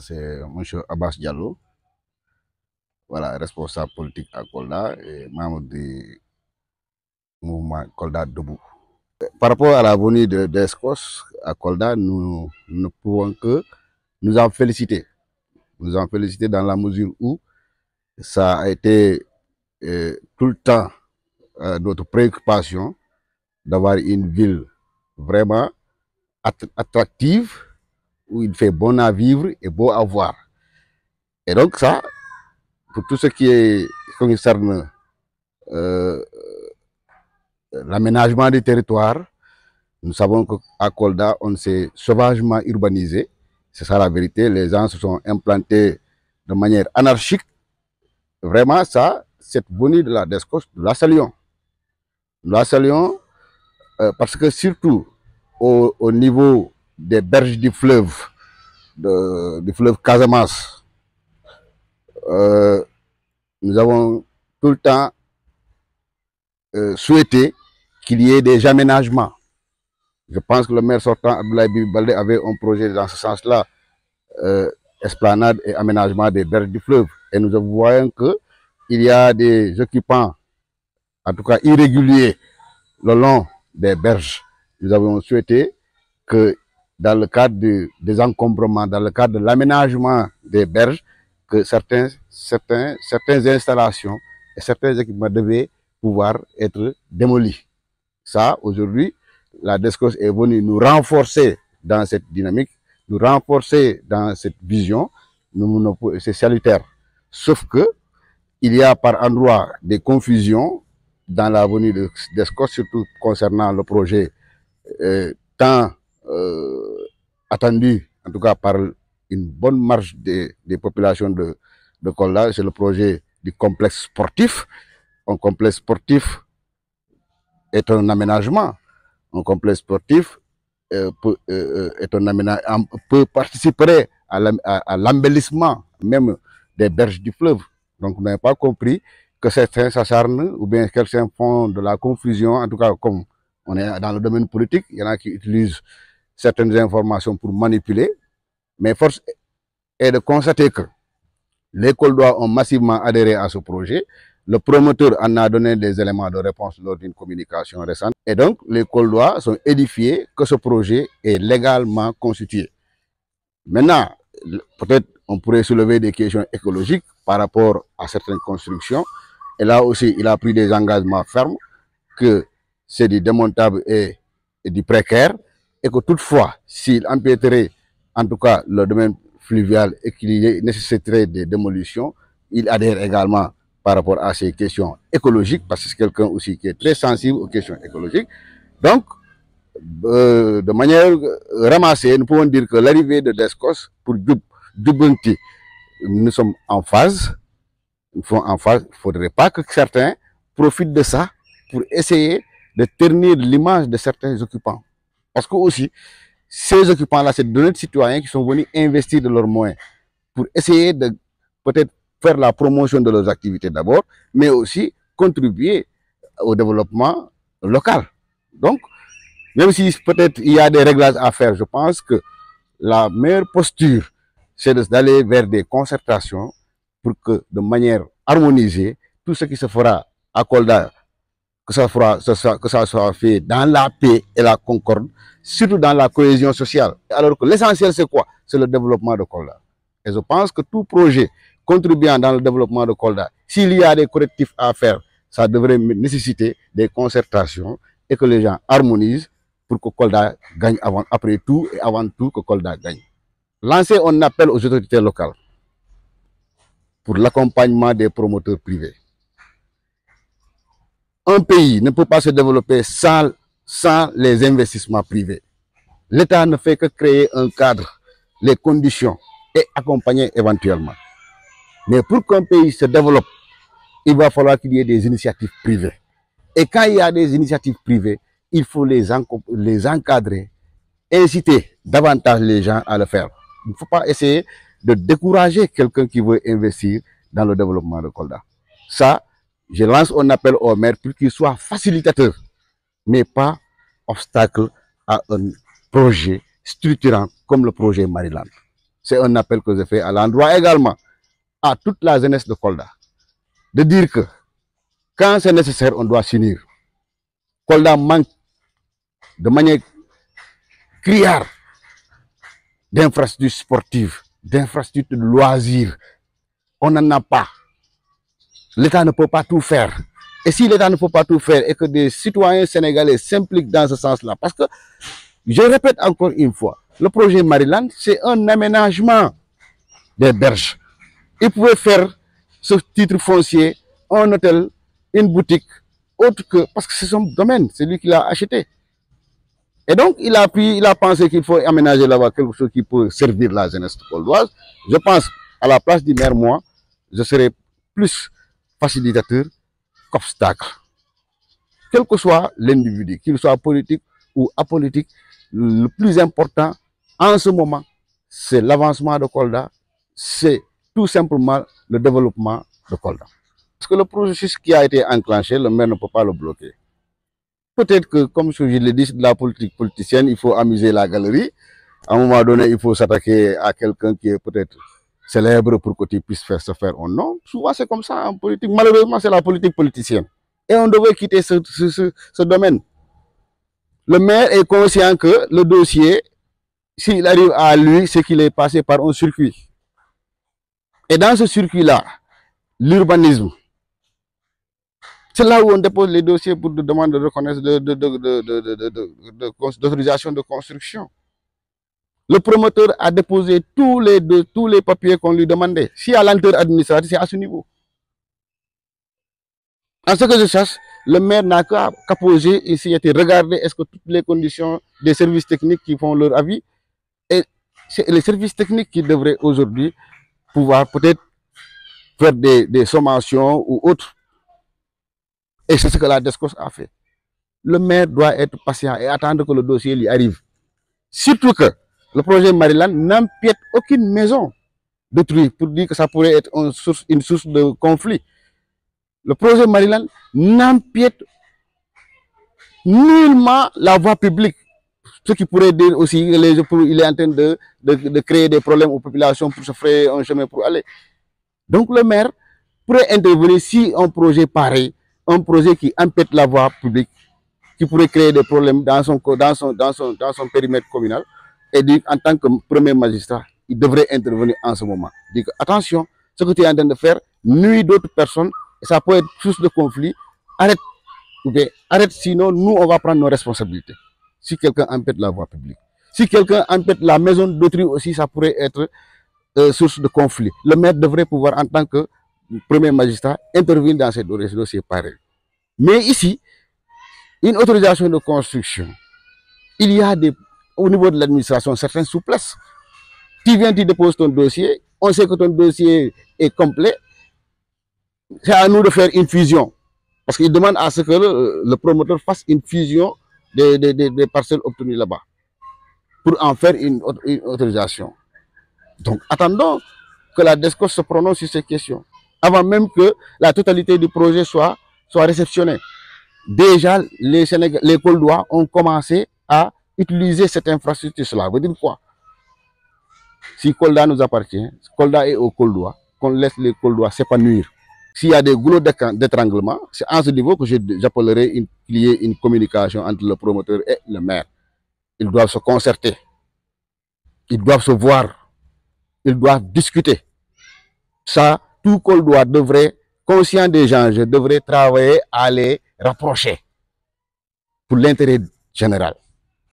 c'est M. Abbas Diallo, voilà, responsable politique à Kolda et membre du mouvement Kolda Debout. Par rapport à la venue d'Escos à Kolda, nous ne pouvons que nous en féliciter. Nous en féliciter dans la mesure où ça a été tout le temps notre préoccupation d'avoir une ville vraiment attractive, où il fait bon à vivre et beau à voir. Et donc ça, pour tout ce qui concerne l'aménagement du territoire, nous savons qu'à Kolda, on s'est sauvagement urbanisé. C'est ça la vérité. Les gens se sont implantés de manière anarchique. Vraiment, ça, cette venue de la DESCOS, nous la saluons. Nous la saluons parce que surtout au niveau des berges du fleuve Casamance, nous avons tout le temps souhaité qu'il y ait des aménagements. Je pense que le maire sortant, Abdoulaye Bibi Baldé, avait un projet dans ce sens-là, esplanade et aménagement des berges du fleuve. Et nous voyons qu'il y a des occupants, en tout cas irréguliers, le long des berges. Nous avons souhaité que dans le cadre des encombrements, dans le cadre de l'aménagement des berges, que certaines installations et certains équipements devaient pouvoir être démolis. Ça, aujourd'hui, la DESCOS est venue nous renforcer dans cette dynamique, nous renforcer dans cette vision. C'est salutaire. Sauf que il y a par endroits des confusions dans la venue de DESCOS, surtout concernant le projet tant attendu, en tout cas par une bonne marge des populations de Kolda. C'est le projet du complexe sportif. Un complexe sportif est un aménagement. Un complexe sportif peut participer à l'embellissement même des berges du fleuve. Donc, vous n'avez pas compris que certains s'acharnent ou bien certains font de la confusion. En tout cas, comme on est dans le domaine politique, il y en a qui utilisent certaines informations pour manipuler. Mais force est de constater que les Koldois ont massivement adhéré à ce projet. Le promoteur en a donné des éléments de réponse lors d'une communication récente. Et donc, les Koldois sont édifiés que ce projet est légalement constitué. Maintenant, peut-être on pourrait soulever des questions écologiques par rapport à certaines constructions. Et là aussi, il a pris des engagements fermes que c'est du démontable et du précaire. Et que toutefois, s'il empiéterait en tout cas le domaine fluvial et qu'il nécessiterait des démolitions, il adhère également par rapport à ces questions écologiques, parce que c'est quelqu'un aussi qui est très sensible aux questions écologiques. Donc, de manière ramassée, nous pouvons dire que l'arrivée de DESCOS pour Djoubunti, nous sommes en phase. Il ne faudrait pas que certains profitent de ça pour essayer de ternir l'image de certains occupants. Parce que aussi, ces occupants-là, c'est d'honnêtes citoyens qui sont venus investir de leurs moyens pour essayer de peut-être faire la promotion de leurs activités d'abord, mais aussi contribuer au développement local. Donc, même si peut-être il y a des réglages à faire, je pense que la meilleure posture, c'est d'aller vers des concertations pour que, de manière harmonisée, tout ce qui se fera à Kolda, que ça soit fait dans la paix et la concorde, surtout dans la cohésion sociale. Alors que l'essentiel, c'est quoi? C'est le développement de Kolda. Et je pense que tout projet contribuant dans le développement de Kolda, s'il y a des correctifs à faire, ça devrait nécessiter des concertations et que les gens harmonisent pour que Kolda gagne après tout et avant tout que Kolda gagne. Lancer un appel aux autorités locales pour l'accompagnement des promoteurs privés. Un pays ne peut pas se développer sans les investissements privés. L'État ne fait que créer un cadre, les conditions et accompagner éventuellement. Mais pour qu'un pays se développe, il va falloir qu'il y ait des initiatives privées. Et quand il y a des initiatives privées, il faut les encadrer, inciter davantage les gens à le faire. Il ne faut pas essayer de décourager quelqu'un qui veut investir dans le développement de Kolda. Ça, je lance un appel au maire pour qu'il soit facilitateur, mais pas obstacle à un projet structurant comme le projet Mariland. C'est un appel que je fais à l'endroit également à toute la jeunesse de Kolda, de dire que quand c'est nécessaire, on doit s'unir. Kolda manque de manière criarde d'infrastructures sportives, d'infrastructures de loisirs. On n'en a pas. L'État ne peut pas tout faire. Et si l'État ne peut pas tout faire et que des citoyens sénégalais s'impliquent dans ce sens-là, parce que, je répète encore une fois, le projet Mariland, c'est un aménagement des berges. Il pouvait faire ce titre foncier, un hôtel, une boutique, autre que, parce que c'est son domaine, c'est lui qui l'a acheté. Et donc, il a pensé qu'il faut aménager là-bas quelque chose qui peut servir la jeunesse coldoise. Je pense, à la place du maire, moi, je serais plus facilitateur qu'obstacle. Quel que soit l'individu, qu'il soit politique ou apolitique, le plus important en ce moment, c'est l'avancement de Kolda, c'est tout simplement le développement de Kolda. Parce que le processus qui a été enclenché, le maire ne peut pas le bloquer. Peut-être que, comme je l'ai dit, de la politique politicienne, il faut amuser la galerie. À un moment donné, il faut s'attaquer à quelqu'un qui est peut-être célèbre pour que tu puisses se faire un nom. Souvent, c'est comme ça en politique. Malheureusement, c'est la politique politicienne. Et on devrait quitter ce domaine. Le maire est conscient que le dossier, s'il arrive à lui, c'est qu'il est passé par un circuit. Et dans ce circuit-là, l'urbanisme, c'est là où on dépose les dossiers pour de demande de reconnaissance d'autorisation de construction. Le promoteur a déposé tous les papiers qu'on lui demandait. Si à lenteur administrative, c'est à ce niveau. En ce que je sache, le maire n'a qu'à poser ici, regarder est-ce que toutes les conditions des services techniques qui font leur avis, et c'est les services techniques qui devraient aujourd'hui pouvoir peut-être faire des sommations ou autres. Et c'est ce que la DSCOS a fait. Le maire doit être patient et attendre que le dossier lui arrive. Surtout que le projet Mariland n'empiète aucune maison d'autrui pour dire que ça pourrait être une source de conflit. Le projet Mariland n'empiète nullement la voie publique. Ce qui pourrait dire aussi qu'il est en train de créer des problèmes aux populations pour se frayer un chemin pour aller. Donc le maire pourrait intervenir si un projet pareil, un projet qui empiète la voie publique, qui pourrait créer des problèmes dans son périmètre communal, et dit en tant que premier magistrat, il devrait intervenir en ce moment. Dit que, attention, ce que tu es en train de faire nuit d'autres personnes, et ça peut être source de conflit. Arrête, arrête, sinon nous on va prendre nos responsabilités. Si quelqu'un empiète la voie publique, si quelqu'un empiète la maison d'autrui aussi, ça pourrait être source de conflit. Le maire devrait pouvoir, en tant que premier magistrat, intervenir dans ces dossiers pareils. Mais ici, une autorisation de construction, il y a au niveau de l'administration certaines souplesses. Tu viens, tu déposes ton dossier, on sait que ton dossier est complet, c'est à nous de faire une fusion. Parce qu'il demande à ce que le promoteur fasse une fusion des parcelles obtenues là-bas pour en faire une autorisation. Donc, attendons que la DSCOS se prononce sur ces questions avant même que la totalité du projet soit réceptionnée. Déjà, les Koldois ont commencé à utiliser cette infrastructure. Cela veut dire quoi? Si Kolda nous appartient, Kolda est aux Koldois, qu'on laisse les Koldois s'épanouir. S'il y a des goulots d'étranglement, c'est à ce niveau que j'appellerai qu'il y ait une communication entre le promoteur et le maire. Ils doivent se concerter, ils doivent se voir, ils doivent discuter. Ça, tout Koldois devrait, conscient des enjeux, devrait travailler à les rapprocher pour l'intérêt général.